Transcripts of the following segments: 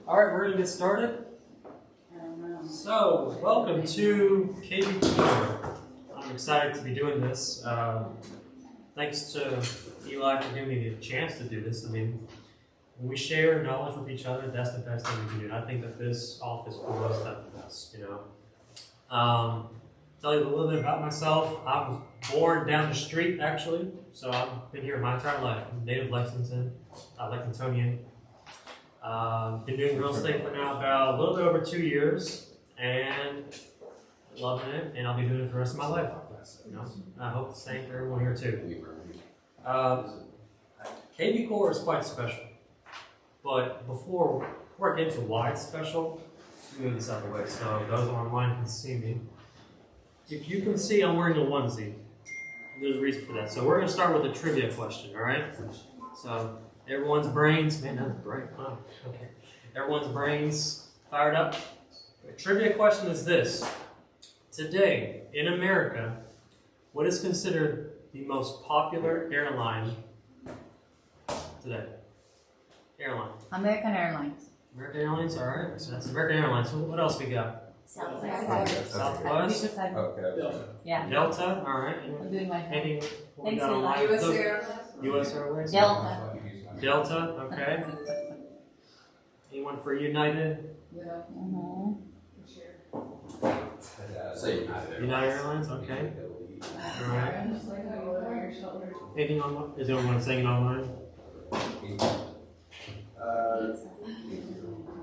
All right, we're going to get started. So, welcome to kvCORE. I'm excited to be doing this. Thanks to Eli for giving me the chance to do this. I mean, when we share knowledge with each other, that's the best thing we can do. And I think that this office promotes that the best, you know. Tell you a little bit about myself. I was born down the street, actually. So I've been here my entire life. I'm native Lexington, Lexingtonian. Been doing real estate for now about a little bit over 2 years, and loving it. And I'll be doing it for the rest of my life. You know, I hope the same for everyone here too. kvCORE is quite special, but before I get into why it's special, let me move this out of the way so those online can see me. If you can see, I'm wearing a onesie. There's a reason for that. So we're going to start with a trivia question, all right? So everyone's brains, man, that's bright. Oh, okay. Everyone's brains fired up. The trivia question is this. Today, in America, what is considered the most popular airline today? Airline. American Airlines. American Airlines, all right. So that's American Airlines. So what else we got? Southwest. Southwest. Okay. Yeah. Delta, all right. I'm doing my Anything we Thanks, got Eli. online? US Airlines. US Airways. Delta. Delta, okay. Anyone for United? Mm-hmm. Say United. United Airlines, okay. All right. Anything online? Is anyone saying online?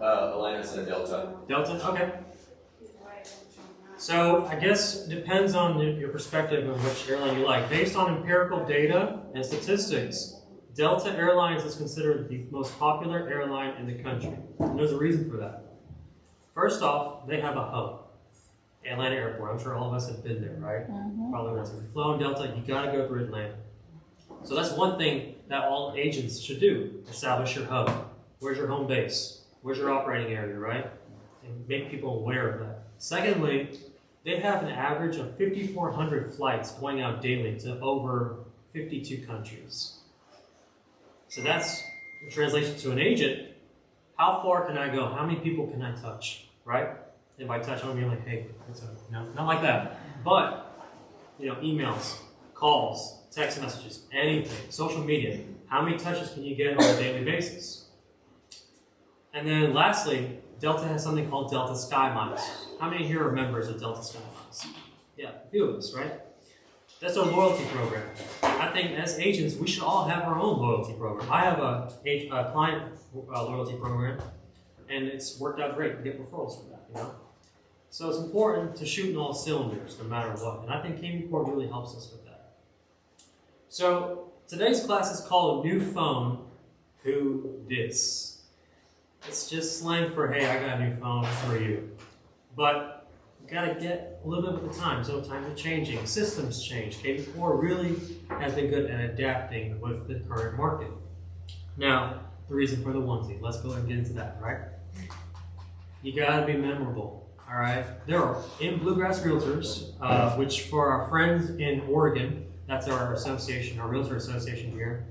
Alliance and Delta. Delta, okay. So I guess it depends on your perspective of which airline you like. Based on empirical data and statistics, Delta Airlines is considered the most popular airline in the country. And there's a reason for that. First off, they have a hub. Atlanta Airport. I'm sure all of us have been there, right? Probably once. If you've flown Delta, you got to go through Atlanta. So that's one thing that all agents should do. Establish your hub. Where's your home base? Where's your operating area, right? And make people aware of that. Secondly, they have an average of 5,400 flights going out daily to over 52 countries. So that's the translation to an agent. How far can I go? How many people can I touch, right? If I touch, I'm going to be like, hey, no, not like that. But, you know, emails, calls, text messages, anything, social media. How many touches can you get on a daily basis? And then lastly, Delta has something called Delta Sky Miles. How many here are members of Delta Sky Miles? Yeah, a few of us, right? That's our loyalty program. I think as agents, we should all have our own loyalty program. I have a client loyalty program, and it's worked out great to get referrals from that, you know? So it's important to shoot in all cylinders, no matter what. And I think kvCORE really helps us with that. So today's class is called New Phone, Who Dis? It's just slang for, hey, I got a new phone for you. But you gotta get a little bit with the times. So times are changing, systems change. kvCORE really has been good at adapting with the current market. Now, the reason for the onesie. Let's go ahead and get into that, right? You gotta be memorable, all right? There are, in Bluegrass Realtors, which for our friends in Oregon, that's our association, our realtor association here.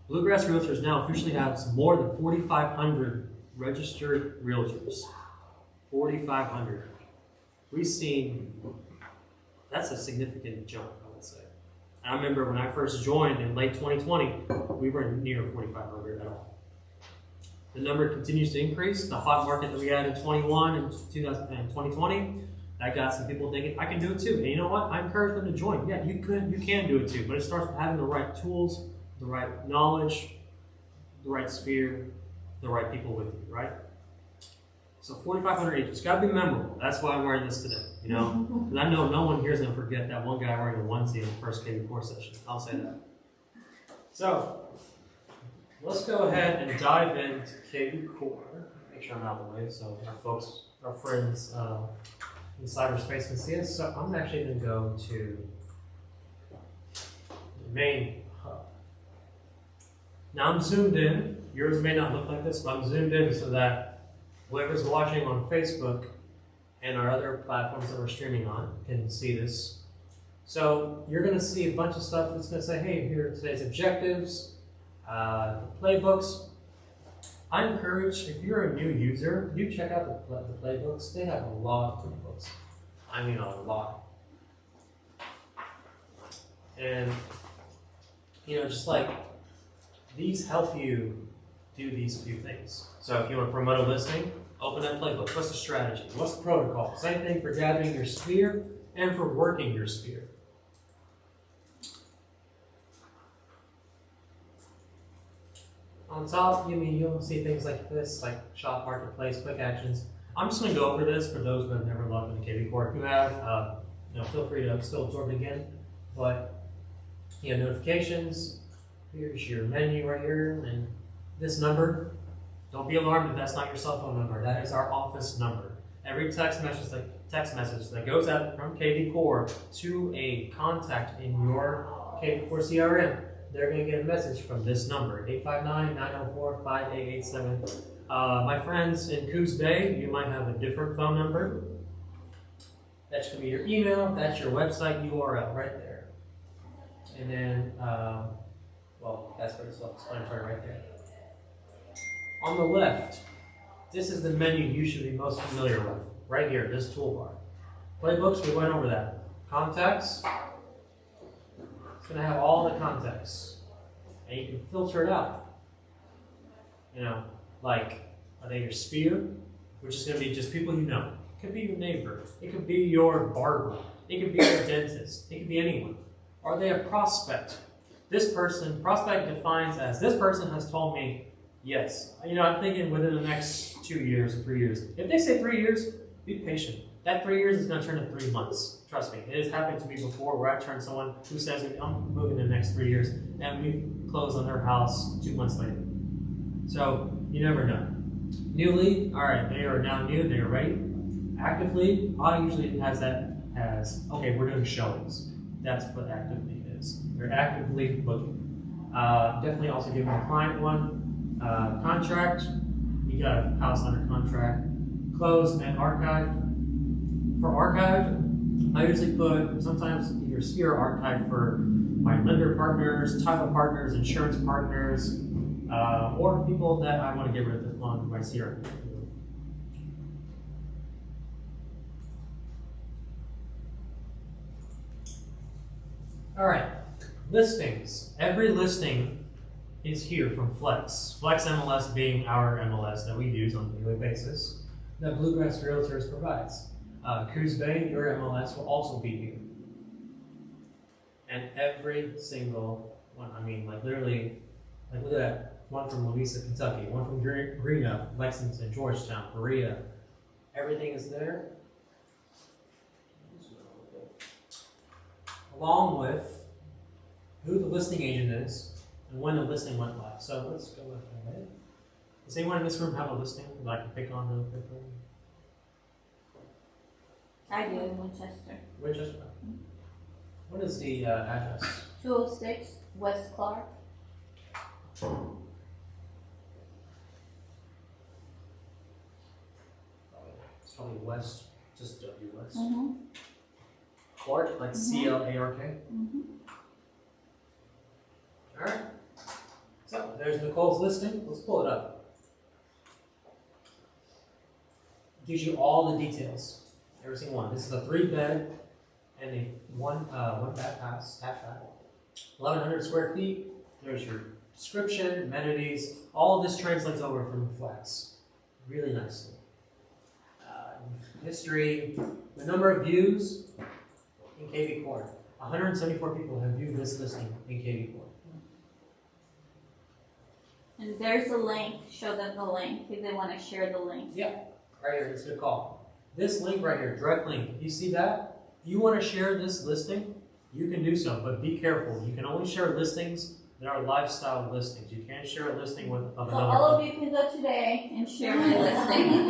Bluegrass Realtors now officially has more than 4,500 registered realtors. 4,500. We've seen, that's a significant jump, I would say. I remember when I first joined in late 2020, we weren't near 4,500 at all. The number continues to increase. The hot market that we had in 21 and 2020, that got some people thinking, I can do it too. And you know what? I encourage them to join. Yeah, you can do it too, but it starts with having the right tools, the right knowledge, the right sphere, the right people with you, right? So 4,500 agents, gotta be memorable. That's why I'm wearing this today, you know? Because I know no one here is gonna forget that one guy wearing a onesie in the first kvCORE session. I'll say that. So, let's go ahead and dive into kvCORE. Make sure I'm out of the way so our folks, our friends in cyberspace can see us. So I'm actually gonna go to the main hub. Now I'm zoomed in. Yours may not look like this, but I'm zoomed in so that whoever's watching on Facebook and our other platforms that we're streaming on can see this. So you're going to see a bunch of stuff that's going to say, hey, here are today's objectives, the playbooks. I encourage, if you're a new user, you check out the playbooks. They have a lot of playbooks. I mean a lot. And, you know, just like, these help you do these few things. So if you want to promote a listing, open that playbook. What's the strategy? What's the protocol? Same thing for gathering your sphere and for working your sphere. On top, you'll see things like this, like shop, marketplace, quick actions. I'm just going to go over this for those who have never logged into kvCORE. If you have, feel free to still absorb it again. But notifications. Here's your menu right here, and this number. Don't be alarmed if that's not your cell phone number. That is our office number. Every text message that goes out from kvCORE to a contact in your kvCORE CRM, they're going to get a message from this number, 859-904-5887. My friends in Coos Bay, you might have a different phone number. That should be your email. That's your website URL right there. And then, that's pretty self-explanatory right there. On the left, this is the menu you should be most familiar with. Right here, this toolbar. Playbooks, we went over that. Contacts. It's going to have all the contacts. And you can filter it out. Like, are they your sphere? Which is going to be just people you know. It could be your neighbor. It could be your barber. It could be your dentist. It could be anyone. Are they a prospect? This person, prospect defines as, this person has told me, yes. I'm thinking within the next 2 years or 3 years. If they say 3 years, be patient. That 3 years is going to turn to 3 months. Trust me. It has happened to me before where I turned someone who says, I'm moving in the next 3 years, and we close on their house 2 months later. So, you never know. New lead, all right, they are now new, they are ready. Active lead, I usually has that as, okay, we're doing showings. That's what active lead is. They're actively looking. Definitely also give them a client one. Contract, you got a house under contract. Closed and archived. For archived, I usually put sometimes either sphere or archive for my lender partners, title partners, insurance partners, or people that I want to get rid of on my CRM. All right, listings. Every listing is here from Flex. Flex MLS being our MLS that we use on a daily basis that Bluegrass Realtors provides. Coos Bay, your MLS will also be here. And every single one, literally, look at that. One from Louisa, Kentucky, one from Greenough, Lexington, Georgetown, Berea. Everything is there. Along with who the listing agent is and when the listing went live. So let's go with that. Does anyone in this room have a listing that I can pick on real quickly? I do in Winchester. Winchester. What is the address? 206 West Clark. It's probably west, just W west. Mm-hmm. Clark, like CLARK. Mm-hmm. All right. So there's Nicole's listing. Let's pull it up. Gives you all the details. Every single one. This is a 3-bed and a one bath house, half bath. 1,100 square feet. There's your description, amenities. All of this translates over from Flex. Really nicely. History, the number of views in kvCORE. 174 people have viewed this listing in kvCORE. And there's a link. Show them the link if they want to share the link. Yeah, right here. It's a good call. This link right here, direct link. You see that? If you want to share this listing, you can do so, but be careful. You can only share listings that are lifestyle listings. You can't share a listing of So another. all of you can go today and share my listing.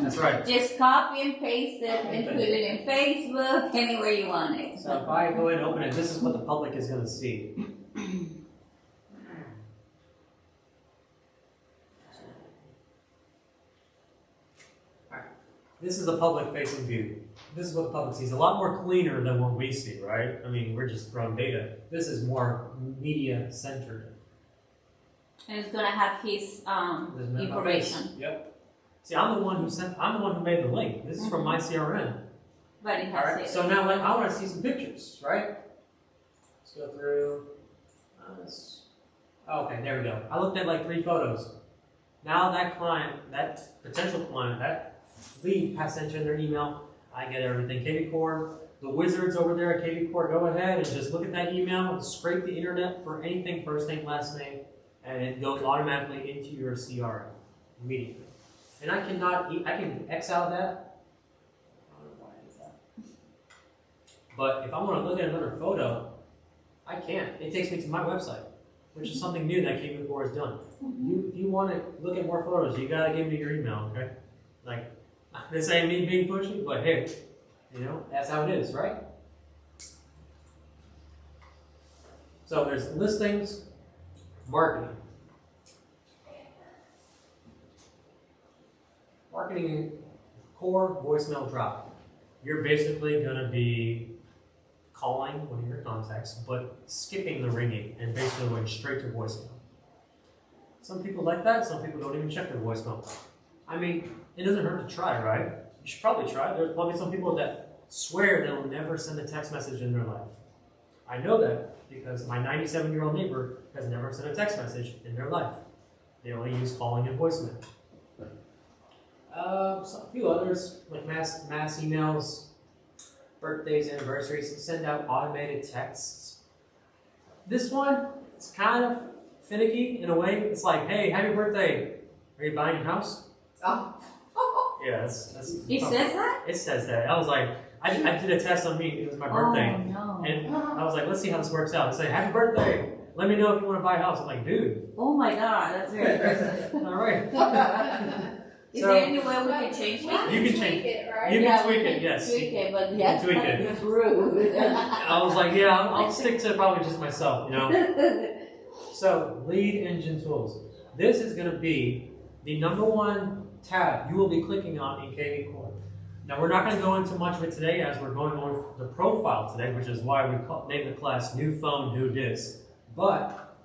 That's right. Just copy and paste it and put it in Facebook, anywhere you want it. So if I go ahead and open it, this is what the public is going to see. This is a public-facing view. This is what the public sees. A lot more cleaner than what we see, right? We're just throwing data. This is more media-centered. And it's gonna have his Doesn't matter about face. information, Yep. See, I'm the one who made the link. This is from my CRM. but it All has right. his. So now, like, I want to see some pictures, right? Let's go through. Okay, there we go. I looked at like 3 photos. Now that client, that potential client, that lead has sent in their email. I get everything. kvCORE, the wizards over there at kvCORE, go ahead and just look at that email and scrape the internet for anything, first name, last name, and it goes automatically into your CRM immediately. And I can X out that. I don't know why I did that. But if I want to look at another photo, I can't. It takes me to my website, which is something new that kvCORE has done. If you want to look at more photos, you gotta give me your email, okay? Like, this ain't me being pushy, but hey, you know, that's how it is, right? So there's listings, marketing. Marketing core voicemail drop. You're basically gonna be calling one of your contacts, but skipping the ringing and basically going straight to voicemail. Some people like that, some people don't even check their voicemail. I mean, it doesn't hurt to try, right? You should probably try. There's probably some people that swear they'll never send a text message in their life. I know that because my 97-year-old neighbor has never sent a text message in their life. They only use calling and voicemail. A few others, like mass emails, birthdays, anniversaries, send out automated texts. This one, it's kind of finicky in a way. It's like, hey, happy birthday. Are you buying a house? Oh. Yeah, that's It says that? It says that. I was like, I did a test on me. It was my birthday. Oh, no. And I was like, let's see how this works out. It's like, happy birthday. Let me know if you want to buy a house. I'm like, dude. Oh my god, that's very aggressive. All right. Is So- there any way we can change that? You can change it, right? You can Yeah, tweak we it, yes. Tweak it, but can that's tweak it. it's rude. I was like, yeah, I'll stick to probably just myself, you know. So, lead engine tools. This is going to be the #1 tab you will be clicking on in kvCORE. Now, we're not going to go into much of it today as we're going over the profile today, which is why we named the class New Phone, New This. But,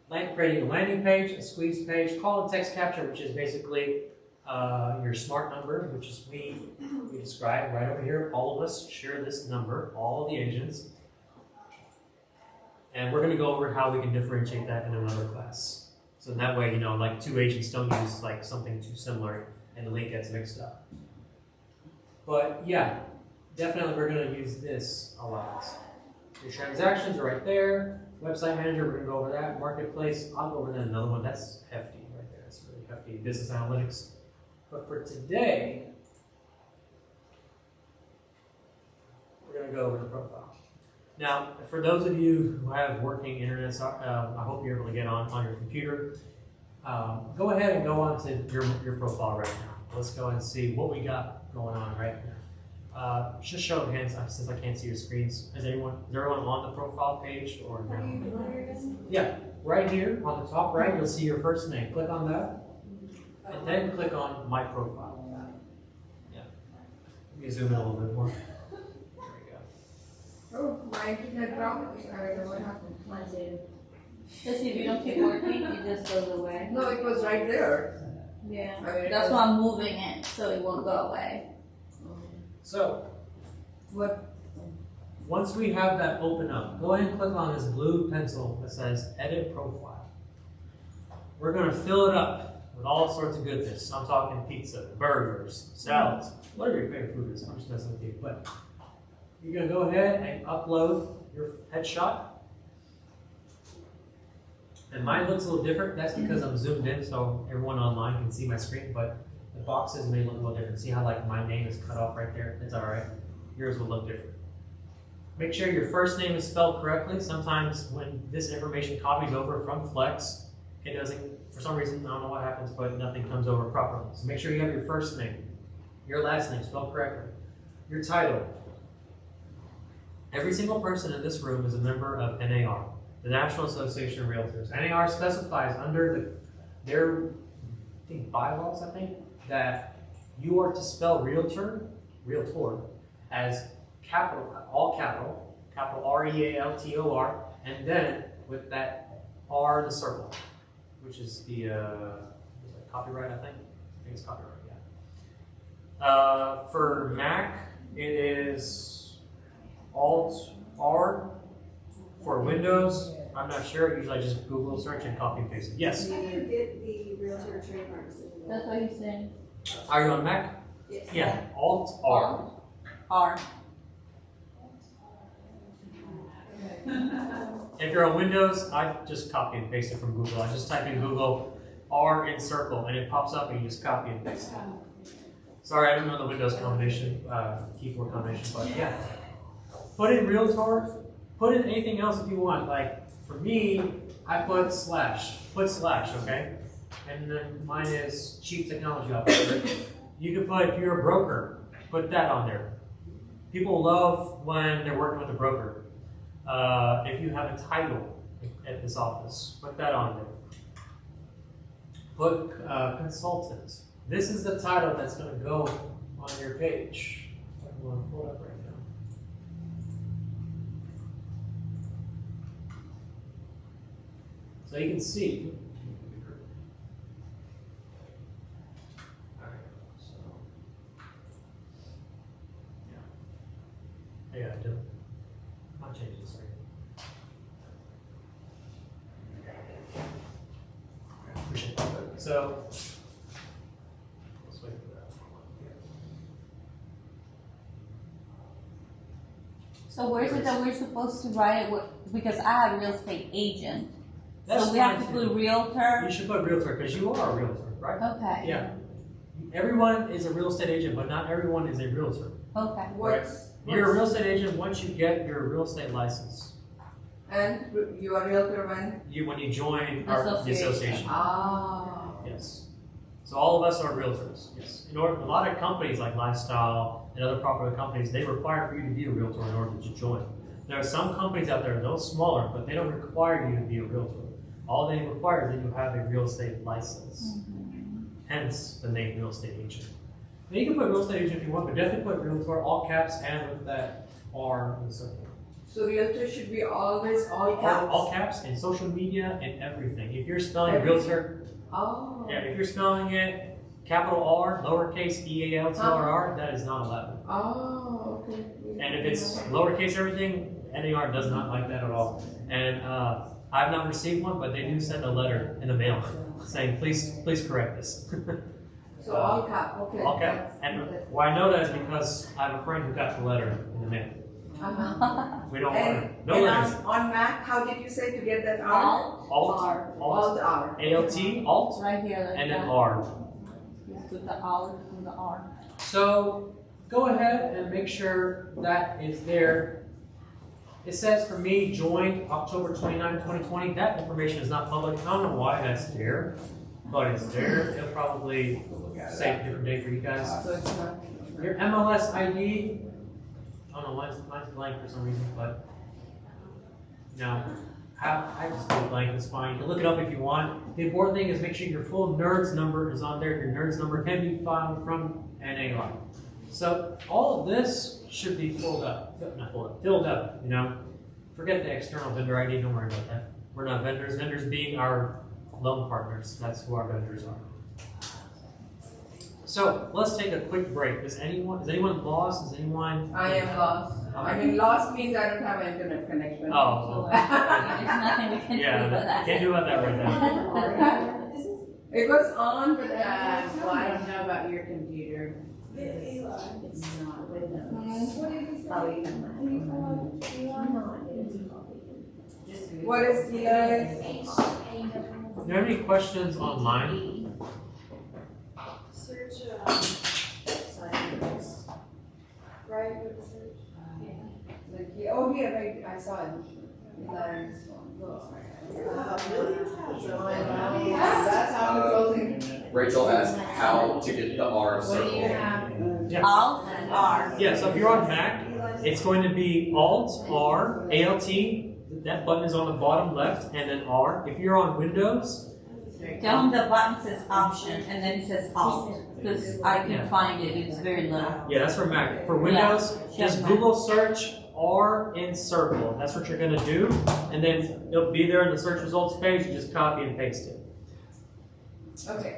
like creating a landing page, a squeeze page, call and text capture, which is basically your smart number, which is we describe right over here. All of us share this number, all the agents. And we're going to go over how we can differentiate that in another class. So that way, you know, like 2 agents don't use like something too similar and the link gets mixed up. But yeah, definitely we're going to use this a lot. Your transactions are right there. Website manager, we're going to go over that. Marketplace, I'll go over that another one. That's hefty right there. That's really hefty. Business analytics. But for today, we're going to go over the profile. Now, for those of you who have working internet, I hope you're able to get on your computer. Go ahead and go on to your profile right now. Let's go and see what we got going on right now. Just show of hands since I can't see your screens. Is everyone on the profile page or no? Yeah, right here on the top right, you'll see your first name. Click on that, and then click on My Profile. Yeah. Let me zoom in a little bit more. Oh, my internet dropped. I don't know what happened. Mine too. Just if you don't keep working, it just goes away. No, it was right there. Yeah. I mean, That's why I'm moving it, so it won't go away. So, What? once we have that open up, go ahead and click on this blue pencil that says Edit Profile. We're going to fill it up with all sorts of goodness. I'm talking pizza, burgers, salads, whatever your favorite food is. I'm just messing with you. But you're going to go ahead and upload your headshot. And mine looks a little different. That's because I'm zoomed in so everyone online can see my screen. But the boxes may look a little different. See how like my name is cut off right there? It's all right. Yours will look different. Make sure your first name is spelled correctly. Sometimes when this information copies over from Flex, it doesn't, for some reason, I don't know what happens, but nothing comes over properly. So make sure you have your first name, your last name spelled correctly, your title. Every single person in this room is a member of NAR, the National Association of Realtors. NAR specifies under their bylaws, I think, that you are to spell realtor, as capital, all capital R-E-A-L-T-O-R, and then with that R in the circle. which is the is that copyright, I think it's copyright, yeah. For Mac, it is Alt-R. For Windows, I'm not sure. Usually I just Google search and copy and paste it. Yes. How do you get the realtor trademarks? That's what he's saying. Are you on Mac? Yes. Yeah. Alt-R. R. If you're on Windows, I just copy and paste it from Google. I just type in Google R in circle and it pops up and you just copy and paste it. Sorry, I don't know the Windows combination, keyboard combination, but yeah. Put in Realtor, put in anything else if you want. Like for me, I put slash, okay? And then mine is Chief Technology Officer. You can put, if you're a broker, put that on there. People love when they're working with a broker. If you have a title at this office, put that on there. Put consultant. This is the title that's going to go on your page. I'm going to pull it up right now. So you can see. All right. So, yeah. Yeah, I do. I'll change this right. Appreciate that. So, let's wait for that. So where is it that we're supposed to write it? Because I have real estate agent. That's So we have to fine, put too. realtor? You should put realtor because you are a realtor, right? Okay. Yeah. Everyone is a real estate agent, but not everyone is a realtor. Okay. You're a real estate agent once you get your real estate license. And you are realtor when? When you join the Association. association. Ah. Yes. So all of us are realtors. Yes. A lot of companies like Lifestyle and other popular companies, they require for you to be a realtor in order to join. There are some companies out there, those smaller, but they don't require you to be a realtor. All they require is that you have a real estate license. Hence the name real estate agent. Now you can put real estate agent if you want, but definitely put realtor, all caps, and with that R in the circle. So realtor should be always all caps? All caps in social media and everything. If you're spelling realtor, Oh. yeah, if you're spelling it capital R, lowercase EALTOR, that is not allowed. Oh, okay. And if it's lowercase everything, NAR does not like that at all. And I've not received one, but they do send a letter in the mail saying, please correct this. So all cap, okay. All cap. And why I know that is because I have a friend who got the letter in the mail. Uh-huh. We don't want And, it. No and letters. on Mac, how did you say to get that R? Alt, R. All the R. ALT, Alt, Right here, like and then that. R. Just put the R and the R. So go ahead and make sure that is there. It says for me, joined October 29, 2020. That information is not public. I don't know why that's there, but it's there. It'll probably say a different date for you guys. So it's not. Your MLS ID, I don't know, mine's blank for some reason, but no. I just do blank, it's fine. You can look it up if you want. The important thing is make sure your full NERDS number is on there. Your NERDS number can be filed from NAR. So all of this should be filled up, you know. Forget the external vendor ID, don't worry about that. We're not vendors. Vendors being our loan partners. That's who our vendors are. So let's take a quick break. Is anyone lost? Is anyone? I am lost. I mean, lost means I don't have an internet connection. Oh, There's nothing we can do yeah, about that. can't do about that right now. It was on, but Well, I don't know about your computer. It's not Windows. Probably what is Eli? Do you have any questions online? Search, right, with the search. Oh, here, right, I saw it. Eli's That's how it goes in. Rachel asked how to get the R circle. Yeah. Alt and R. Yeah, so if you're on Mac, it's going to be Alt, R, ALT, that button is on the bottom left, and then R. If you're on Windows, Down the button says option and then it says alt. Because I can find it, it's very little. yeah, that's for Mac. For Windows, just Mac. Google search R in circle. That's what you're going to do, and then it'll be there in the search results page. You just copy and paste it. Okay,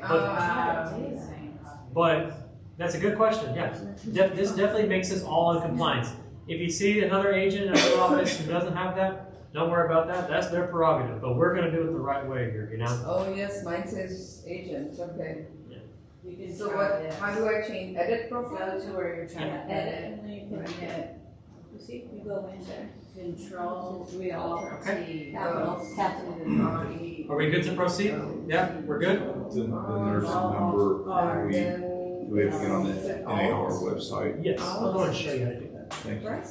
But that's a good question, yes. This definitely makes us all in compliance. If you see another agent in another office who doesn't have that, don't worry about that. That's their prerogative. But we're going to do it the right way here, you know? oh yes, mine says agent, okay. You can So try what, this. how do I change, edit Go profile? to where you're trying to Yeah, edit. edit, and then you can Hit you see, you go in there. Control, Alt, Okay. T. Capital, capital. R-E. Are we good to proceed? Yeah, we're good? Then there's a number, And we then. have to get on the NAR website. Yes. I'll go and show you how to do that. Thank you.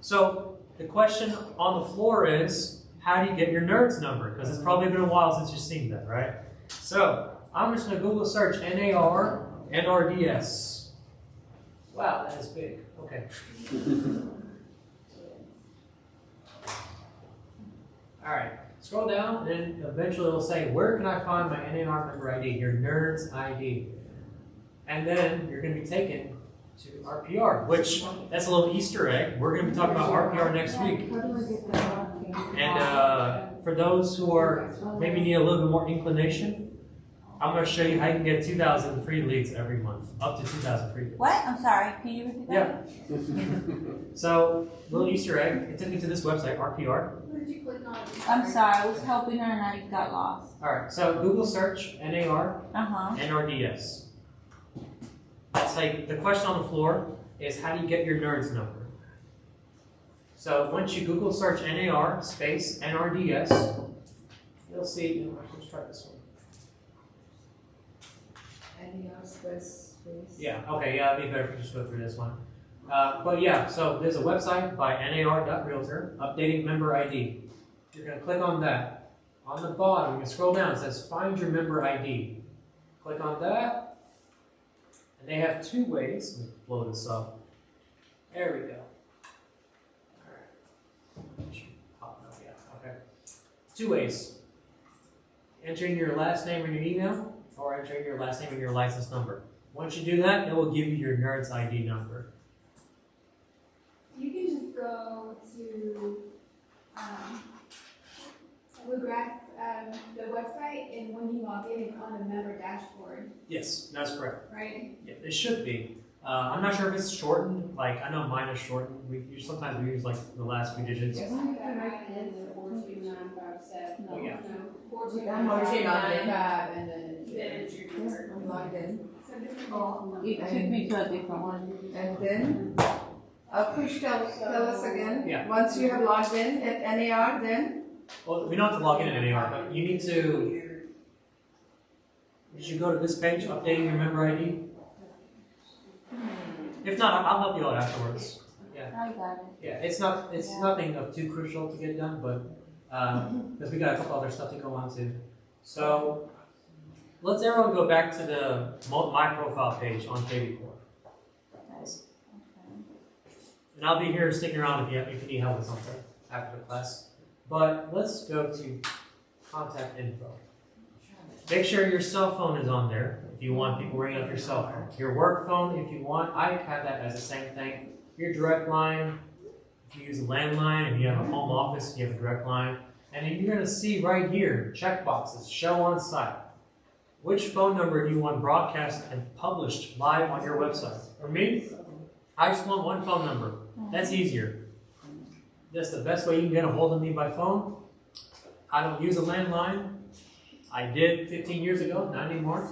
So the question on the floor is, how do you get your NERDS number? Because it's probably been a while since you've seen that, right? So I'm just going to Google search NAR NRDS. Wow, that is big. Okay. All right. Scroll down, and eventually it'll say, where can I find my NAR member ID, your NERDS ID? And then you're going to be taken to RPR, which that's a little Easter egg. We're going to be talking about RPR next week. How do I get that? And for those who are maybe need a little bit more inclination, I'm going to show you how you can get 2,000 free leads every month, up to 2,000 free leads. What? I'm sorry, can you repeat that? Yeah. So, little Easter egg. It took me to this website, RPR. What did you click on? I'm sorry, I was helping her and I got lost. All right. So Google search NAR Uh-huh. NRDS. That's like the question on the floor is, how do you get your NERDS number? So once you Google search NAR space NRDS, you'll see. Let's try this one. NAR space. Yeah. Okay. Yeah. It'd be better if we just go through this one. But yeah. So there's a website by NAR.Realtor updating member ID. You're gonna click on that. On the bottom, you can scroll down. It says Find Your Member ID. Click on that. And they have two ways. Let me blow this up. There we go. Alright. Oh, no, yeah, okay. Two ways. Entering your last name and your email, or entering your last name and your license number. Once you do that, it will give you your NERDS ID number. You can just go to, Bluegrass, the website, and when you log in, it's on the member dashboard, Yes, that's correct. right? Yeah, it should be. I'm not sure if it's shortened. Like, I know mine is shortened. Sometimes we use like the last few digits. That right is 42957. Oh, yeah. I'm already logged in. 42995, and then. Then enter your number. I'm logged in. So this is It took me to a different one. And then, Kush, tell us again. Yeah. Once you have logged in at NAR, then? Well, we don't have to log in at NAR, but you need to. You should go to this page, updating your member ID. If not, I'll help you out afterwards. Yeah. I got it. Yeah, it's nothing of too crucial to get done, but because we got a couple other stuff to go on to. So let's everyone go back to the My Profile page on kvCORE. And I'll be here sticking around if you need help with something after the class. But let's go to contact info. Make sure your cell phone is on there if you want people ringing up your cell phone. Your work phone, if you want, I have that as the same thing. Your direct line, if you use a landline, if you have a home office, you have a direct line. And then you're going to see right here, checkboxes, show on site. Which phone number do you want broadcast and published live on your website? For me, I just want one phone number. That's easier. That's the best way you can get a hold of me by phone. I don't use a landline. I did 15 years ago, not anymore.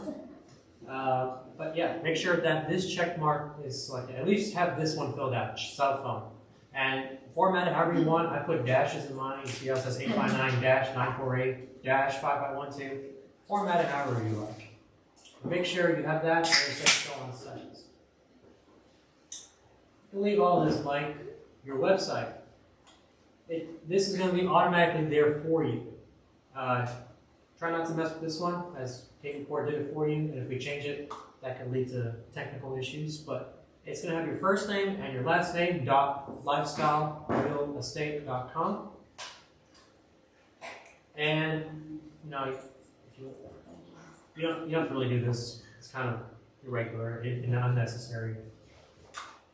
But yeah, make sure that this check mark is selected. At least have this one filled out, cell phone. And format it however you want. I put dashes in mine. You see how it says 859-948-5512. Format it however you like. Make sure you have that and it says show on sessions. You leave all this blank. Your website. This is going to be automatically there for you. Try not to mess with this one, as kvCORE did it for you, and if we change it, that could lead to technical issues, but it's going to have your first name and your last name, .lifestylerealestate.com. And, you know, you don't have to really do this. It's kind of irregular and unnecessary.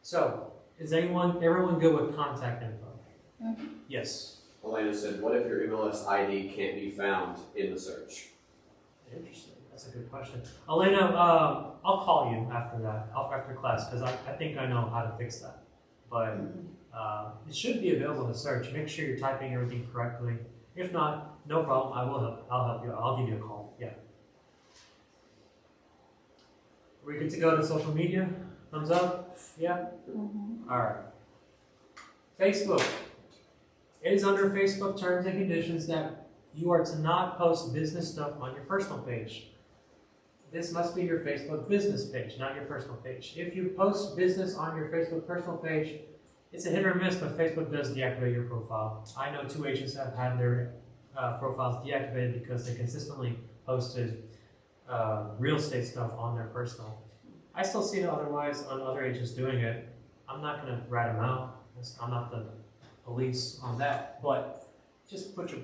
So, is everyone good with contact info? Mm-hmm. Yes. Elena said, what if your MLS ID can't be found in the search? Interesting. That's a good question. Elena, I'll call you after that, after class, because I think I know how to fix that. But it should be available to search. Make sure you're typing everything correctly. If not, no problem. I will help. I'll help you. I'll give you a call. Yeah. Are we good to go to social media? Thumbs up? Yeah? All right. Facebook. It is under Facebook terms and conditions that you are to not post business stuff on your personal page. This must be your Facebook business page, not your personal page. If you post business on your Facebook personal page, it's a hit or miss, but Facebook does deactivate your profile. I know 2 agents have had their profiles deactivated because they consistently posted real estate stuff on their personal. I still see it otherwise on other agents doing it. I'm not going to rat them out. I'm not the police on that, but just put your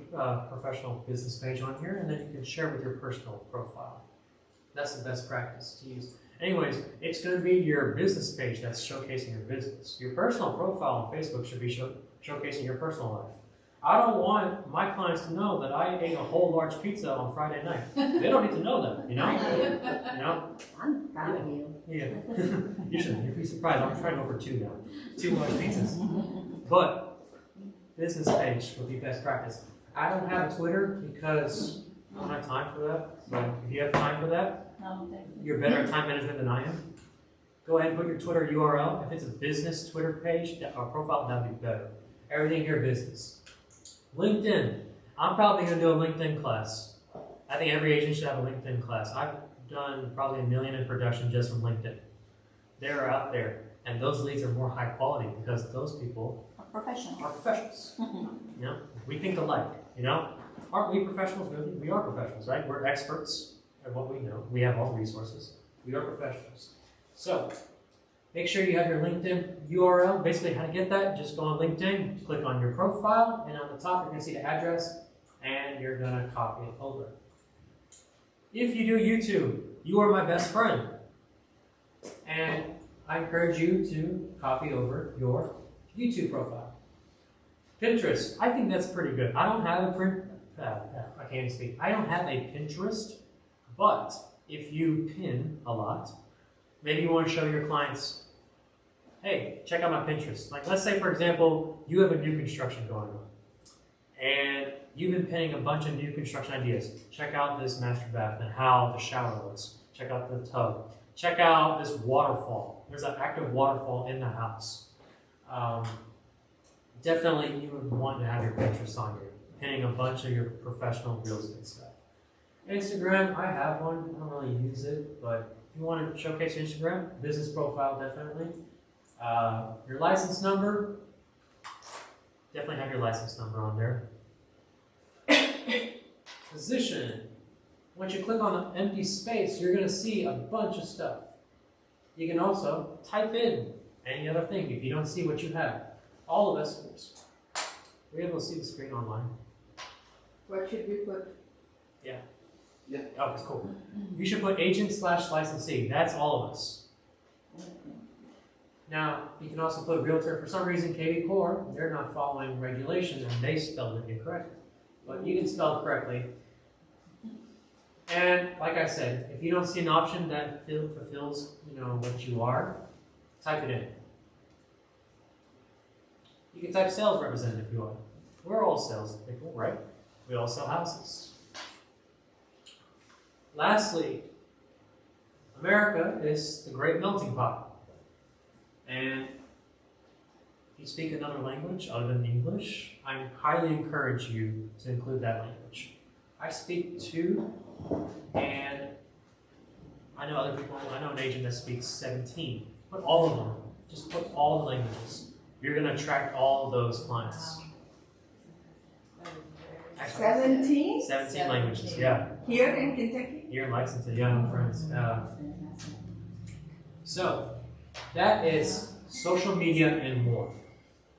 professional business page on here, and then you can share with your personal profile. That's the best practice to use. Anyways, it's going to be your business page that's showcasing your business. Your personal profile on Facebook should be showcasing your personal life. I don't want my clients to know that I ate a whole large pizza on Friday night. They don't need to know that, you know? You know? I'm proud of you. Yeah. You should. You'd be surprised. I'm trying over 2 now. 2 large pizzas. But business page would be best practice. I don't have a Twitter because I don't have time for that. But if you have time for that, you're better at time management than I am. Go ahead and put your Twitter URL. If it's a business Twitter page or profile, that'd be better. Everything here business. LinkedIn. I'm probably going to do a LinkedIn class. I think every agent should have a LinkedIn class. I've done probably 1 million in production just from LinkedIn. They're out there, and those leads are more high quality because those people are professionals. You know, we think alike. You know, aren't we professionals? Really, we are professionals, right? We're experts at what we know. We have all the resources. We are professionals. So make sure you have your LinkedIn URL. Basically, how to get that, just go on LinkedIn, click on your profile, and on the top, you're going to see the address, and you're going to copy it over. If you do YouTube, you are my best friend. And I encourage you to copy over your YouTube profile. Pinterest, I think that's pretty good. I don't have I can't even speak. I don't have a Pinterest, but if you pin a lot, maybe you want to show your clients, hey, check out my Pinterest. Like, let's say, for example, you have a new construction going on, and you've been pinning a bunch of new construction ideas. Check out this master bath and how the shower looks. Check out the tub. Check out this waterfall. There's an active waterfall in the house. Definitely, you would want to have your Pinterest on here, pinning a bunch of your professional real estate stuff. Instagram, I have one. I don't really use it, but if you want to showcase your Instagram, business profile, definitely. Your license number, definitely have your license number on there. Position. Once you click on the empty space, you're going to see a bunch of stuff. You can also type in any other thing if you don't see what you have. All of us, we're able to see the screen online. What should we put? Yeah. Oh, it's cool. You should put agent/licensee. That's all of us. Now, you can also put realtor. For some reason, kvCORE, they're not following regulations and they spelled it incorrectly. But you can spell it correctly. And like I said, if you don't see an option that fulfills, what you are, type it in. You can type sales representative if you want. We're all sales people, right? We all sell houses. Lastly, America is the great melting pot. And if you speak another language other than English, I highly encourage you to include that language. I speak 2, and I know other people, I know an agent that speaks 17. Put all of them. Just put all the languages. You're going to attract all of those clients. 17? 17 languages, yeah. Here in Kentucky? Here in Lexington, yeah, my friends. So, that is social media and more.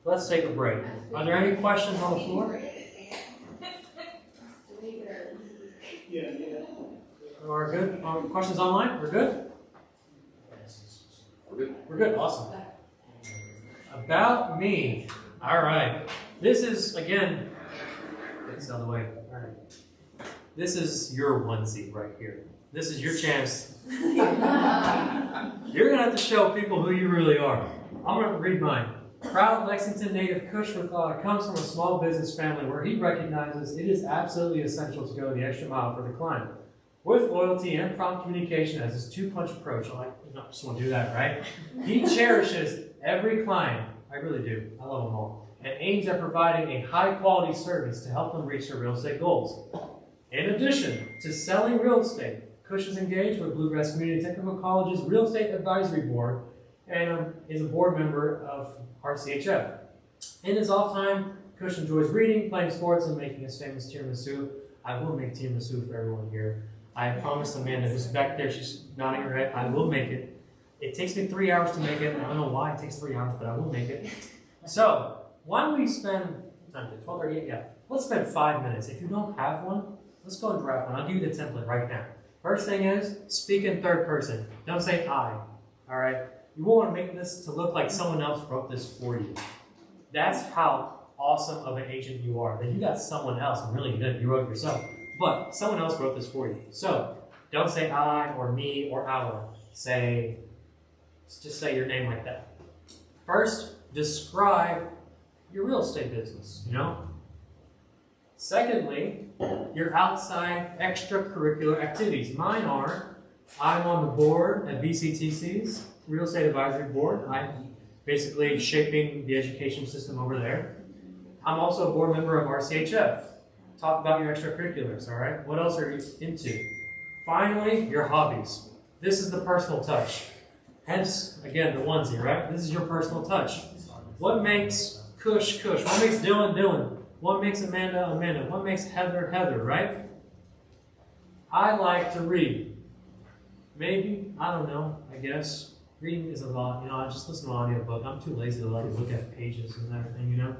Let's take a break. Are there any questions on the floor? We're good? Questions online? We're good? We're good. We're good, awesome. About me. All right. This is, again, get this out of the way. All right. This is your onesie right here. this is your chance. You're gonna have to show people who you really are. I'm gonna read mine. Proud Lexington native Kush Rathod comes from a small business family where he recognizes it is absolutely essential to go the extra mile for the client. With loyalty and prompt communication as his two-punch approach, I just want to do that, right? He cherishes every client, I really do, I love them all, and aims at providing a high-quality service to help them reach their real estate goals. In addition to selling real estate, Kush is engaged with Bluegrass Community Technical College's Real Estate Advisory Board and is a board member of RCHF. In his off time, Kush enjoys reading, playing sports, and making his famous tiramisu. I will make tiramisu for everyone here. I promised Amanda, who's back there, she's nodding her head, I will make it. It takes me 3 hours to make it. I don't know why it takes 3 hours, but I will make it. So, why don't we spend, 12:38, yeah. Let's spend 5 minutes. If you don't have one, let's go and draft one. I'll give you the template right now. First thing is, speak in third person. Don't say I, all right? You won't want to make this to look like someone else wrote this for you. That's how awesome of an agent you are. That you got someone else, and really you wrote it yourself, but someone else wrote this for you. So, don't say I or me or our. Just say your name like that. First, describe your real estate business, Secondly, your outside extracurricular activities. Mine are, I'm on the board at BCTC's Real Estate Advisory Board. I'm basically shaping the education system over there. I'm also a board member of RCHF. Talk about your extracurriculars, all right? What else are you into? Finally, your hobbies. This is the personal touch. Hence, again, the onesie, right? This is your personal touch. What makes Kush Kush? What makes Dylan Dylan? What makes Amanda Amanda? What makes Heather Heather, right? I like to read. Maybe, I don't know, I guess. Reading is a lot, I just listen to an audiobook. I'm too lazy to look at pages and everything,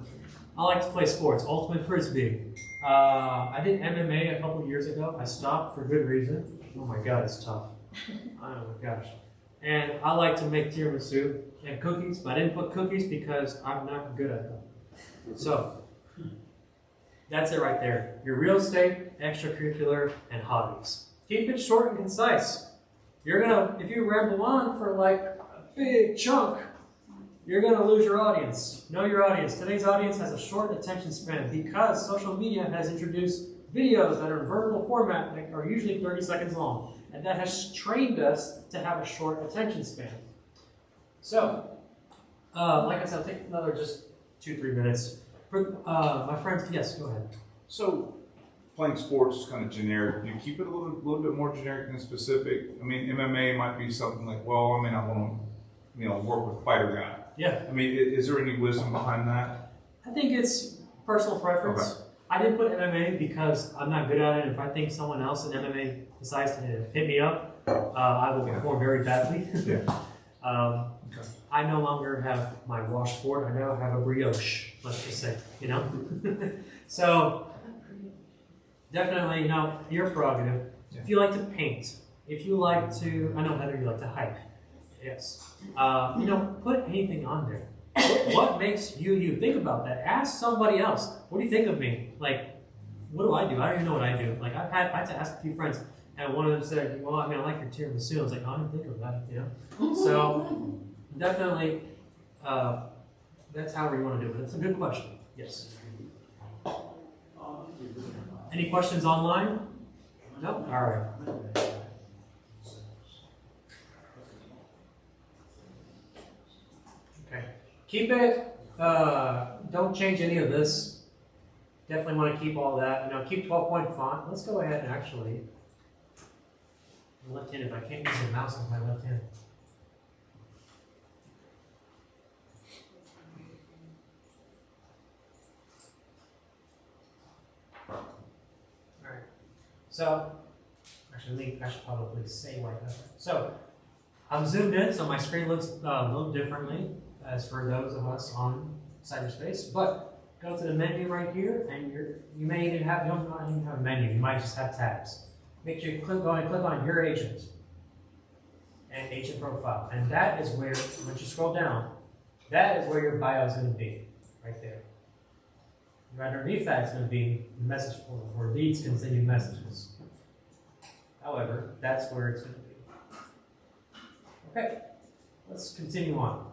I like to play sports, ultimate frisbee. I did MMA a couple years ago. I stopped for good reason. Oh my God, it's tough. Oh my gosh. And I like to make tiramisu and cookies, but I didn't put cookies because I'm not good at them. So, that's it right there. Your real estate, extracurricular, and hobbies. Keep it short and concise. If you ramble on for like a big chunk, you're gonna lose your audience. Know your audience. Today's audience has a short attention span because social media has introduced videos that are in vertical format that are usually 30 seconds long. And that has trained us to have a short attention span. So, like I said, I'll take another just 2-3 minutes. For my friends, yes, go ahead. So, playing sports is kind of generic. Do you keep it a little bit more generic than specific? I mean, MMA might be something like, well, I mean, I want to, work with a fighter guy. Yeah. I mean, is there any wisdom behind that? I think it's personal preference. Okay. I didn't put MMA because I'm not good at it. If I think someone else in MMA decides to hit me up, I will perform very badly. Yeah. Okay. I no longer have my washboard. I now have a brioche, let's just say, So, definitely, your prerogative. Yeah. If you like to paint, if you like to, I know Heather, you like to hike. Yes. Put anything on there. What makes you you? Think about that. Ask somebody else. What do you think of me? Like, what do I do? I don't even know what I do. Like, I had to ask a few friends, and one of them said, well, I like your tiramisu. I was like, I didn't think of that, So, definitely, that's however you want to do it. It's a good question. Yes. Any questions online? No? All right. Okay. Keep it, don't change any of this. Definitely want to keep all that. Keep 12-point font. Let's go ahead and actually, left hand, if I can't use the mouse with my left hand. Alright. So, actually, I should probably say like that. So, I'm zoomed in, so my screen looks a little differently as for those of us on cyberspace. But go to the menu right here, and you may even have, you don't even have a menu, you might just have tabs. Make sure you click on your agent and agent profile. And that is where, once you scroll down, that is where your bio is going to be, right there. Right underneath that is going to be the message portal, where leads can send you messages. However, that's where it's going to be. Okay, let's continue on.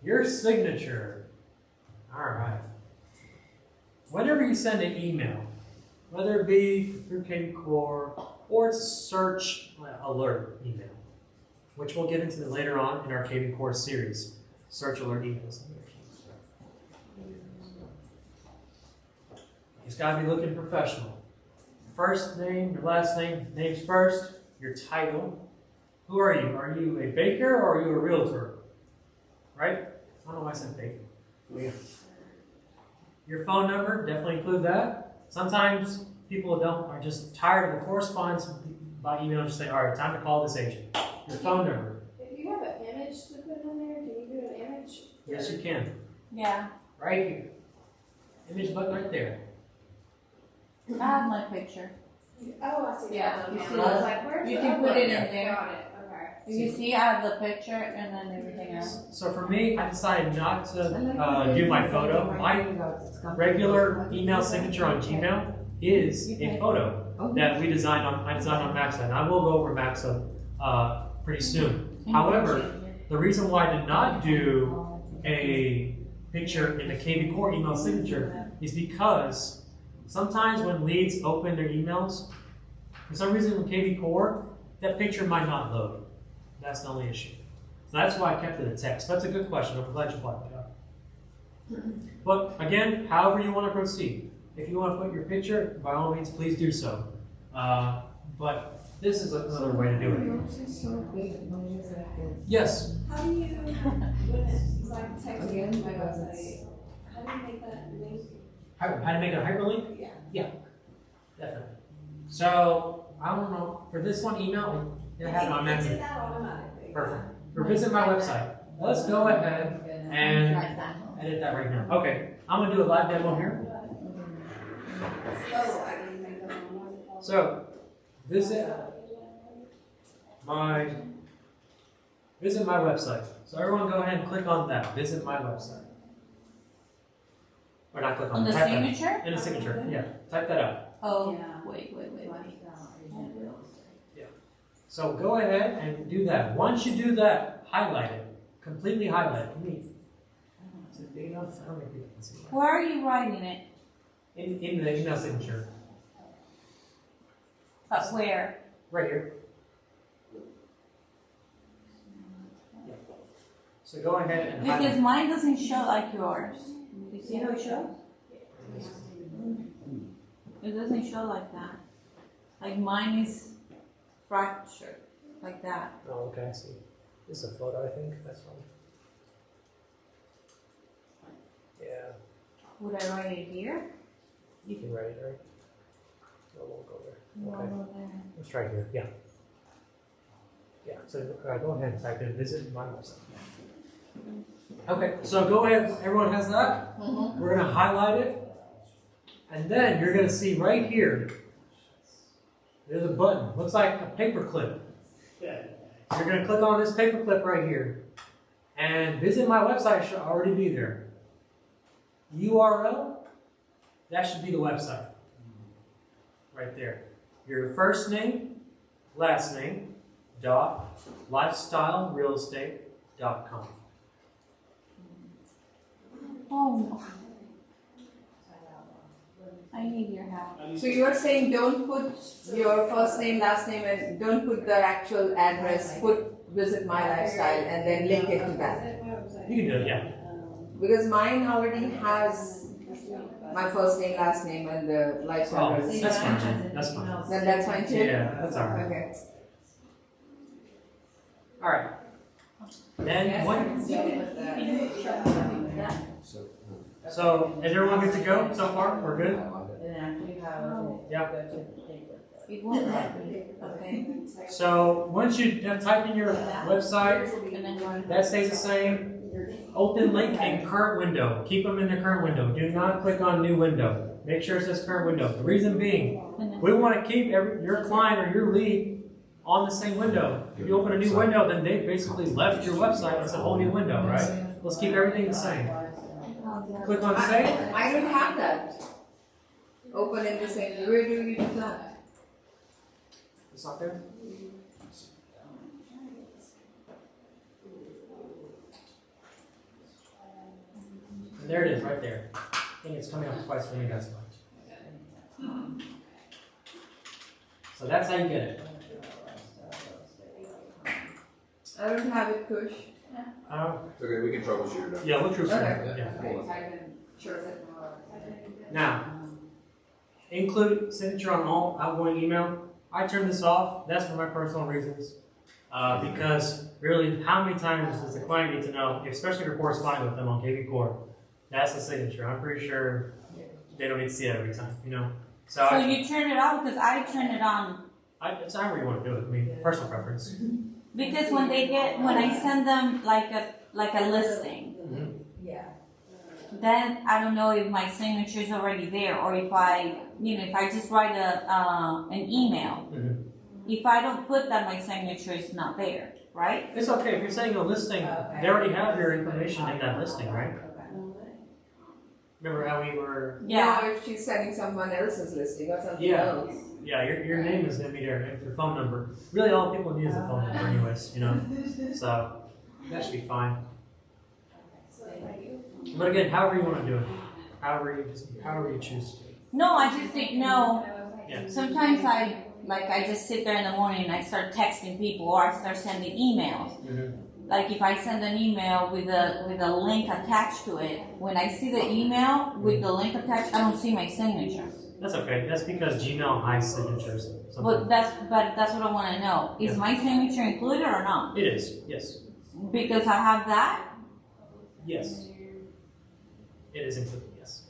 Your signature. All right. Whenever you send an email, whether it be through kvCORE or it's a search alert email, which we'll get into later on in our kvCORE series, search alert emails. It's got to be looking professional. First name, your last name, names first, your title. Who are you? Are you a baker or are you a realtor? Right? I don't know why I said baker. Yeah. Your phone number, definitely include that. Sometimes people are just tired of the correspondence by email and just say, all right, time to call this agent. Your phone number. If you have an image to put in there, can you do an image? Yes, you can. Yeah, Right here. Image button right there. I have my picture. Oh, I see. Yeah, that. you see I was that? like, where's You the can put upload? it in there. Got it, okay. You see, I have the picture and then everything else. So for me, I decided not to do my photo. My regular email signature on Gmail is a photo that I designed on Maxa, and I will go over Maxa pretty soon. However, the reason why I did not do a picture in the kvCORE email signature is because sometimes when leads open their emails, for some reason with kvCORE, that picture might not load. That's the only issue. So that's why I kept it a text. That's a good question. I'm glad you brought that up. But again, however you want to proceed. If you want to put your picture, by all means, please do so. But this is another way to do it. Yes? How do you, when it's like texting to my website, how do you make that link? How to make a hyperlink? Yeah. Yeah, definitely. So, I don't know. For this one, email, I have it on It did Maxa. that automatically. Perfect. Or visit my website. Let's go ahead and edit that right now. Okay, I'm going to do a live demo here. Oh, I didn't make that one. So, visit my website. So everyone go ahead and click on that. Visit my website. Or not click on On the type that. signature? In the signature, yeah. Type that out. Oh, wait. So go ahead and do that. Once you do that, highlight it. Completely highlight it. Is it big enough? I don't think people can see that. Where are you writing it? In the email signature. But where? Right here. Yeah. So go ahead and Because highlight. mine doesn't show like yours. You see how it shows? It doesn't show like that. Like mine is fractured, like that. Oh, okay, I see. This is a photo, I think. That's fine. Yeah. Would I write it here? You can write it, right? No, we'll go there. No, Okay. no, there. Let's try here. Yeah. Yeah. So go ahead and type in visit my website. Okay. So go ahead. Everyone has that. We're gonna highlight it, and then you're gonna see right here. There's a button. Looks like a paperclip. You're gonna click on this paperclip right here, and visit my website should already be there. URL. That should be the website. Right there. Your first name, last name, lifestylerealestate.com. Oh no. I need your help. So you are saying don't put your first name, last name, and don't put the actual address, put visit my lifestyle and then link it to that. You can do it, yeah. Because mine already has my first name, last name, and the lifestyle. Oh, address. that's fine too. That's fine. Then that's fine too? Yeah, that's all right. Okay. All right. Then one. So is everyone good to go so far? We're good. Yeah. It won't let me. Okay. So once you have typed in your website, And then one. that stays the same. Open link and current window. Keep them in the current window. Do not click on new window. Make sure it says current window. The reason being, we want to keep your client or your lead on the same window. If you open a new window, then they basically left your website. It's a whole new window, right? Let's keep everything the same. Click on save. I don't have that. Open in the same. Where do you do that? Stop there. And there it is, right there. I think it's coming up twice for me, that's why. So that's how you get it. I don't have it, Kush. It's okay, we can troubleshoot it. Yeah, we'll choose Okay. yeah. Now, include signature on all outgoing email. I turn this off. That's for my personal reasons. Because really, how many times does the client need to know, especially if you're corresponding with them on kvCORE, that's the signature. I'm pretty sure they don't need to see it every time, you know? So you turn it off because I turn it on. it's however you want to do it. I mean, personal preference. Because when I send them like a listing, then I don't know if my signature is already there or if I just write an email. Mhm. If I don't put that, my signature is not there, right? It's okay. If you're sending a listing, they already have your information in that listing, right? Remember how we were... Yeah. Now, if she's sending someone else's listing or something Yeah. else. Yeah, your name is going to be there, and your phone number. Really, all people need is a phone number anyways, you know? So, that should be fine. But again, however you want to do it. However you choose to do it. No, I just think no. Yeah. Sometimes I just sit there in the morning and I start texting people or I start sending emails. Mhm. Like if I send an email with a link attached to it, when I see the email with the link attached, I don't see my signature. That's okay. That's because Gmail hides signatures. But that's what I want to know. Is Yeah. my signature included or not? It is, yes. Because I have that. Yes. It is included, yes.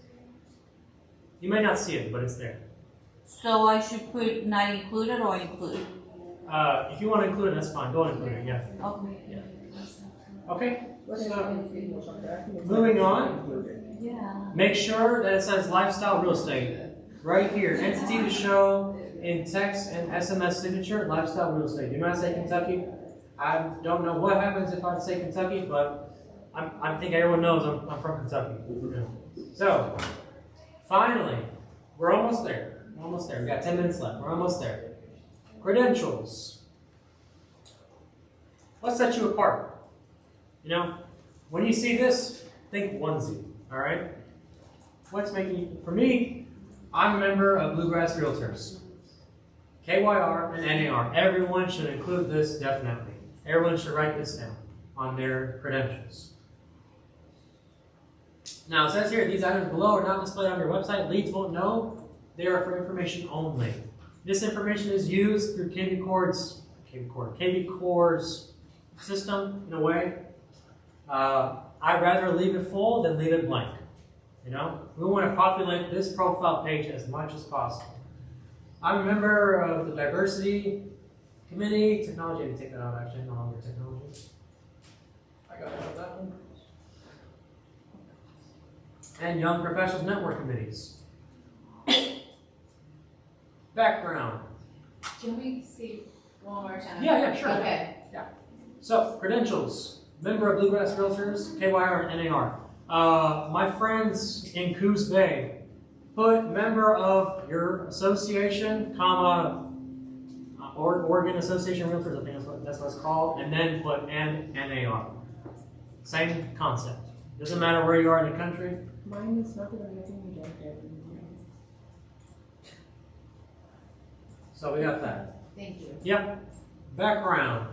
You may not see it, but it's there. So I should put not included or include. If you want to include it, that's fine. Go and include it, yeah. Okay. Okay, so moving on. Yeah. Make sure that it says lifestyle real estate. Right here, entity to show in text and SMS signature, lifestyle real estate. Do not say Kentucky. I don't know what happens if I say Kentucky, but I think everyone knows I'm from Kentucky. So, finally, we're almost there. We're almost there. We've got 10 minutes left. We're almost there. Credentials. What sets you apart? You know, when you see this, think onesie, all right? What's making you, for me, I'm a member of Bluegrass Realtors. KYR and NAR. Everyone should include this, definitely. Everyone should write this down on their credentials. Now, it says here, these items below are not displayed on your website. Leads won't know. They are for information only. This information is used through kvCORE's system, in a way. I'd rather leave it full than leave it blank. You know, we want to populate this profile page as much as possible. I'm a member of the diversity committee, technology. I didn't take that out actually, no longer technology. I got rid of that one. And young professionals network committees. Background. Can we see one more time? Yeah, sure. Okay. So, credentials. Member of Bluegrass Realtors, KYR and NAR. My friends in Coos Bay, put member of your association, comma, Oregon Association of Realtors, I think that's what it's called, and then put NAR. Same concept. Doesn't matter where you are in the country. Mine is not even letting me get there. So we got that. Thank you. Yep. Background.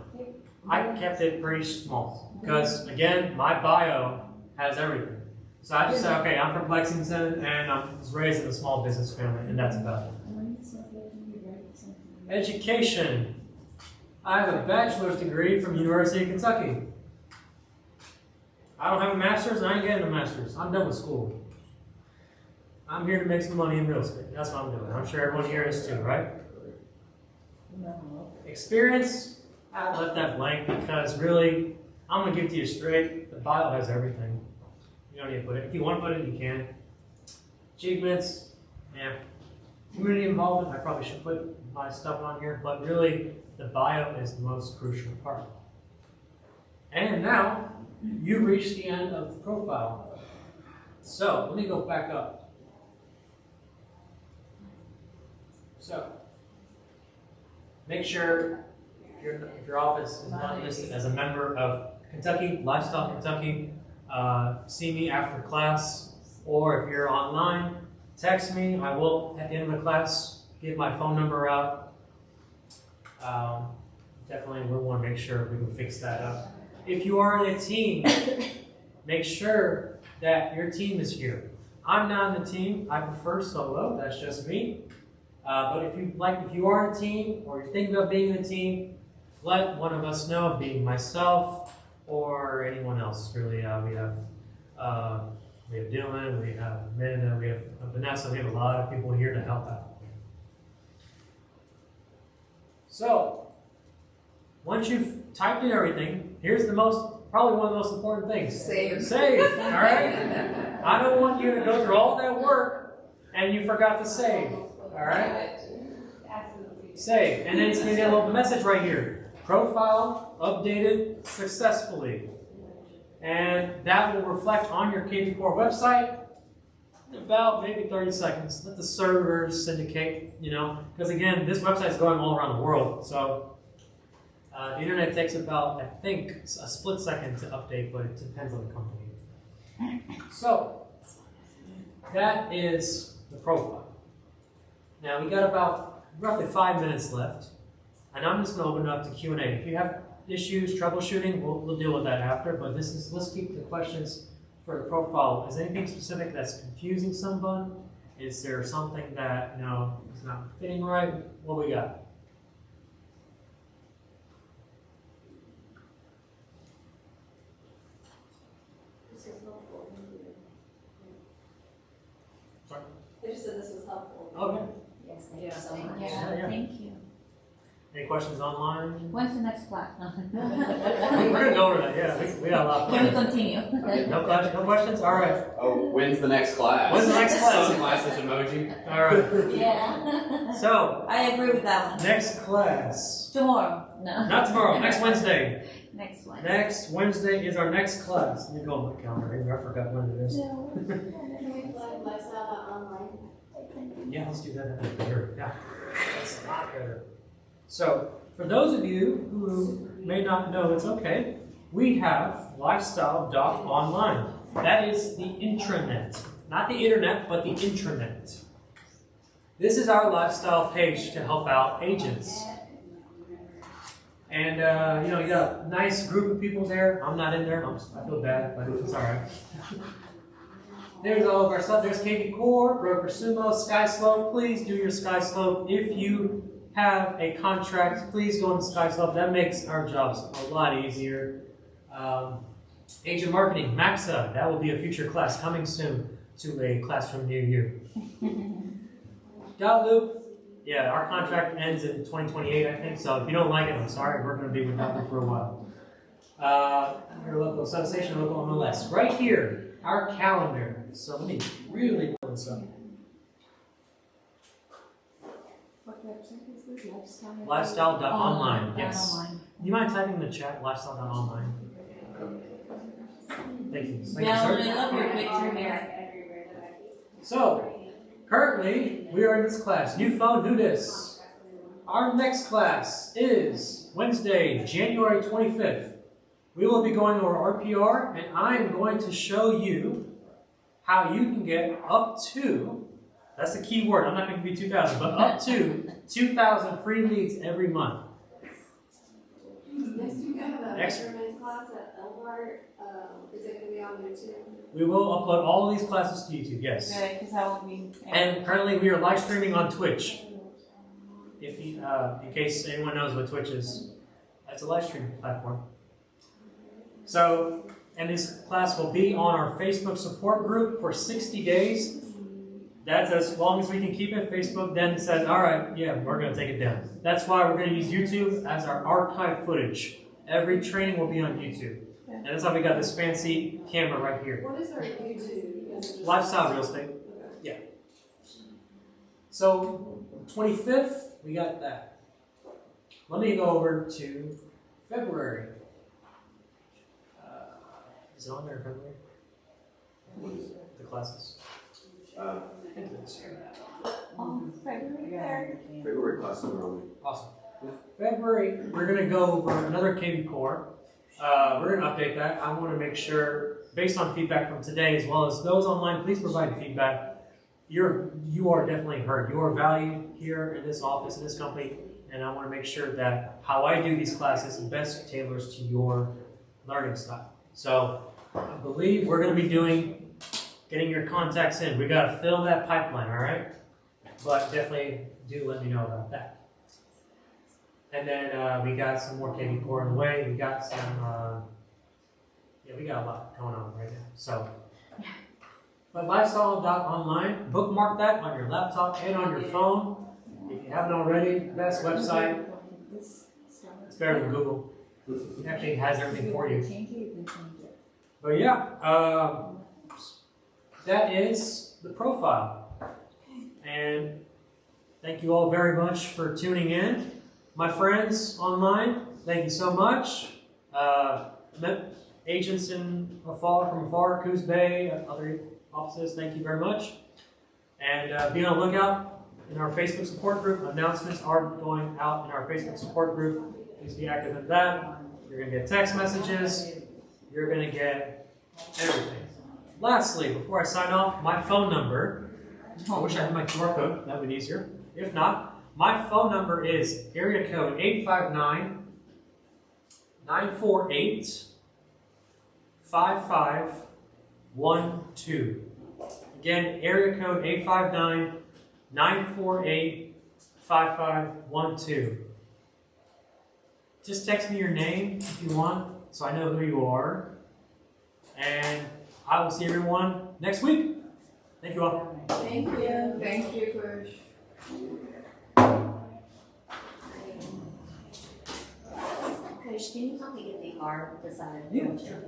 I kept it pretty small because, again, my bio has everything. So I just said, okay, I'm from Lexington and I was raised in a small business family, and that's about it. Education. I have a bachelor's degree from University of Kentucky. I don't have a master's and I ain't getting a master's. I'm done with school. I'm here to make some money in real estate. That's what I'm doing. I'm sure everyone here is too, right? Experience. I left that blank because really, I'm going to give it to you straight. The bio has everything. You don't need to put it. If you want to put it, you can. Achievements, yeah. Community involvement, I probably should put my stuff on here, but really, the bio is the most crucial part. And now, you've reached the end of the profile. So, let me go back up. So, make sure if your office is not listed as a member of Kentucky, Lifestyle Kentucky, see me after class, or if you're online, text me. I will, at the end of the class, give my phone number out. Definitely we want to make sure we can fix that up. If you are in a team, make sure that your team is here. I'm not in the team. I prefer solo. That's just me. But if you are in a team or you're thinking about being in a team, let one of us know, being myself or anyone else. Really, we have Dylan, we have Amanda, we have Vanessa. We have a lot of people here to help out. So, once you've typed in everything, here's probably one of the most important things. Save. Save, all right? I don't want you to go through all that work and you forgot to save, all right? Absolutely. Save, and then it's going to get a little message right here. Profile updated successfully. And that will reflect on your kvCORE website in about maybe 30 seconds. Let the servers syndicate, because again, this website is going all around the world. So the internet takes about, I think, a split second to update, but it depends on the company. So that is the profile. Now we got about roughly 5 minutes left, and I'm just going to open it up to Q&A. If you have issues, troubleshooting, we'll deal with that after, but let's keep the questions for the profile. Is there anything specific that's confusing someone? Is there something that, is not fitting right? What we got? This was helpful. Sorry? They just said this was helpful. Okay. Yes, thank you so much. Yeah. Thank you. Any questions online? When's the next class? We're going to go over that, yeah. We got a lot. Can we continue? No questions? All right. Oh, when's the next class? When's the next class? Sunglasses emoji. All right. Yeah. So, I agree with that one. next class. Tomorrow. No. Not tomorrow, next Wednesday. Next one. Next Wednesday is our next class. Let me go on my calendar. I forgot when it is. Can we plug lifestyle.online? Yeah, let's do that. Yeah, that's a lot better. So, for those of you who may not know, it's okay. We have lifestyle.online. That is the intranet. Not the internet, but the intranet. This is our lifestyle page to help out agents. And, you got a nice group of people there. I'm not in there. I feel bad, but it's all right. There's all of our stuff. There's kvCORE, Broker Sumo, SkySlope. Please do your SkySlope. If you have a contract, please go on SkySlope. That makes our jobs a lot easier. Agent Marketing, Maxa. That will be a future class coming soon to a classroom near you. Loop. Yeah, our contract ends in 2028, I think. So if you don't like it, I'm sorry. We're going to be with Loop for a while. Your local substation, local MLS. Right here, our calendar. So let me really pull this up. What website is this? Lifestyle? Lifestyle.online, yes. Online. You mind typing in the chat, lifestyle.online? Thank you. Thank you, Yeah, sir. I love your picture here. So, currently, we are in this class. New phone, do this. Our next class is Wednesday, January 25th. We will be going over RPR, and I am going to show you how you can get up to, that's the key word, I'm not going to give you 2,000, but up to 2,000 free leads every month. Next week I have a Next- measurement class at Elbart. Is it going to be on YouTube? We will upload all of these classes to YouTube, yes. Good, because I will be. And currently we are live streaming on Twitch. If you, in case anyone knows what Twitch is, that's a live streaming platform. So, and this class will be on our Facebook support group for 60 days. That's as long as we can keep it. Facebook then says, all right, yeah, we're going to take it down. That's why we're going to use YouTube as our archive footage. Every training will be on YouTube. And that's how we got this fancy camera right here. What is our YouTube? Lifestyle real estate. Yeah. So, 25th, we got that. Let me go over to February. Is it on there in February? The classes. February 3rd. February class number only. Awesome. February, we're gonna go over another kvCORE. We're gonna update that. I wanna make sure, based on feedback from today, as well as those online, please provide feedback. You are definitely heard. You are valued here in this office, in this company, and I wanna make sure that how I do these classes best tailors to your learning style. So, I believe we're gonna be getting your contacts in. We gotta fill that pipeline, all right? But definitely do let me know about that. And then we got some more kvCORE in the way. We got some, we got a lot going on right now. So, but lifestyle.online, bookmark that on your laptop and on your phone. If you haven't already, best website. It's better than Google. It actually has everything for you. But yeah, that is the profile. And thank you all very much for tuning in. My friends online, thank you so much. Agents from afar, Coos Bay, other offices, thank you very much. And be on the lookout in our Facebook support group. Announcements are going out in our Facebook support group. Please be active in that. You're going to get text messages. You're going to get everything. Lastly, before I sign off, my phone number. I wish I had my QR code. That would be easier. If not, my phone number is area code 859-948-5512. Again, area code 859-948-5512. Just text me your name if you want, so I know who you are. And I will see everyone next week. Thank you all. Thank you. Thank you, Kush. Kush, can you help me get the card beside the wheelchair?